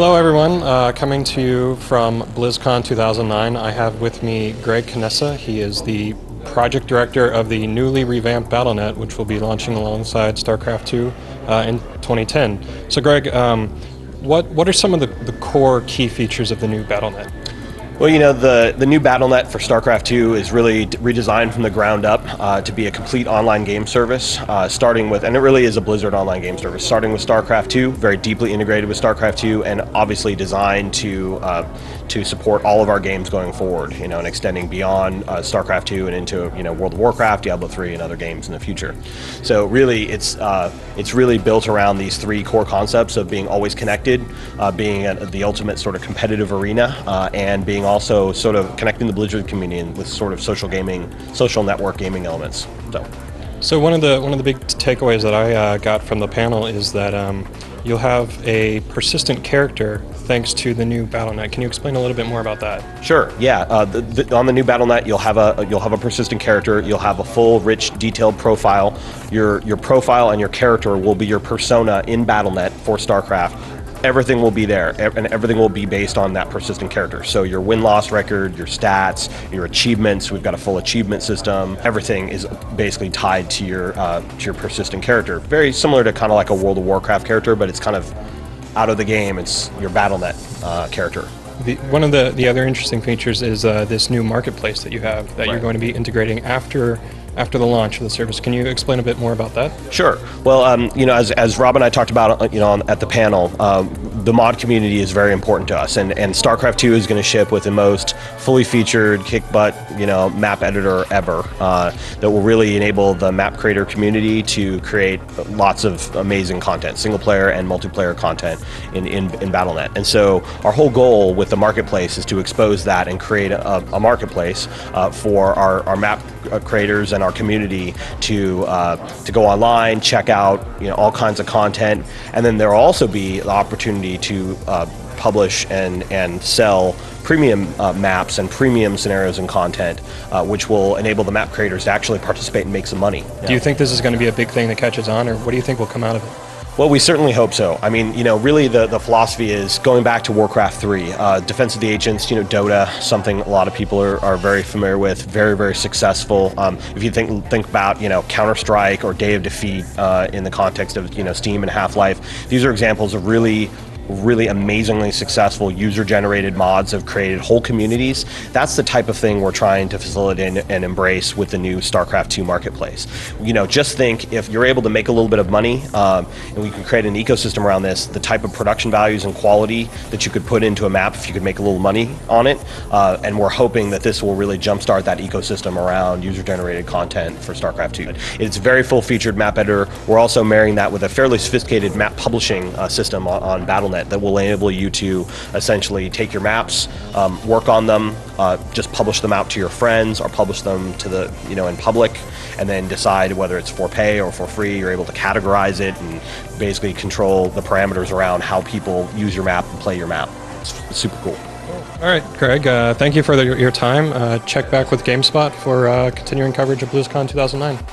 Hello everyone, coming to you from BlizzCon 2009. I have with me Greg Canessa. He is the project director of the newly revamped BattleNet, which will be launching alongside Starcraft 2 in 2010. So Greg, what are some of the core key features of the new BattleNet? Well, you know, the new BattleNet for StarCraft 2 is really redesigned from the ground up to be a complete online game service, starting with, and it really is a Blizzard online game service, starting with StarCraft 2, very deeply integrated with StarCraft 2, and obviously designed to support all of our games going forward, you know, and extending beyond StarCraft 2 and into, you know, World of Warcraft, Diablo 3, and other games in the future. So really, it's really built around these three core concepts of being always connected, being the ultimate sort of competitive arena, and being also sort of connecting the Blizzard community with sort of social network gaming elements. So one of the big takeaways that I got from the panel is that you'll have a persistent character thanks to the new BattleNet. Can you explain a little bit more about that? Sure. Yeah. On the new BattleNet, you'll have a persistent character. You'll have a full, rich, detailed profile. Your profile and your character will be your persona in BattleNet for StarCraft. Everything will be there, and everything will be based on that persistent character. So your win-loss record, your stats, your achievements, we've got a full achievement system. Everything is basically tied to your persistent character. Very similar to kind of like a World of Warcraft character, but it's kind of out of the game. It's your BattleNet character. One of the other interesting features is this new marketplace that you have that you're going to be integrating after the launch of the service. Can you explain a bit more about that? Sure. Well, you know, as Rob and I talked about, you know, at the panel, the mod community is very important to us, and StarCraft 2 is going to ship with the most fully featured, kick-butt, you know, map editor ever that will really enable the map creator community to create lots of amazing content, single-player and multiplayer content in BattleNet. And so our whole goal with the marketplace is to expose that and create a marketplace for our map creators and our community to go online, check out, you know, all kinds of content, and then there will also be the opportunity to publish and sell premium maps and premium scenarios and content, which will enable the map creators to actually participate and make some money. Do you think this is going to be a big thing that catches on, or what do you think will come out of it? Well, we certainly hope so. I mean, you know, really the philosophy is going back to Warcraft 3, Defense of the Ancients, you know, Dota, something a lot of people are very familiar with, very, very successful. If you think about, you know, Counter-Strike or Day of Defeat in the context of, you know, Steam and Half-Life, these are examples of really amazingly successful user-generated mods have created whole communities. That's the type of thing we're trying to facilitate and embrace with the new StarCraft 2 marketplace. You know, just think if you're able to make a little bit of money and we can create an ecosystem around this, the type of production values and quality that you could put into a map if you could make a little money on it. And we're hoping that this will really jumpstart that ecosystem around user-generated content for StarCraft 2. It's very full-featured map editor. We're also marrying that with a fairly sophisticated map publishing system on BattleNet that will enable you to essentially take your maps, work on them, just publish them out to your friends or publish them to the, you know, in public, and then decide whether it's for pay or for free. You're able to categorize it and basically control the parameters around how people use your map and play your map. It's super cool. All right, Greg, thank you for your time. Check back with GameSpot for continuing coverage of BlizzCon 2009.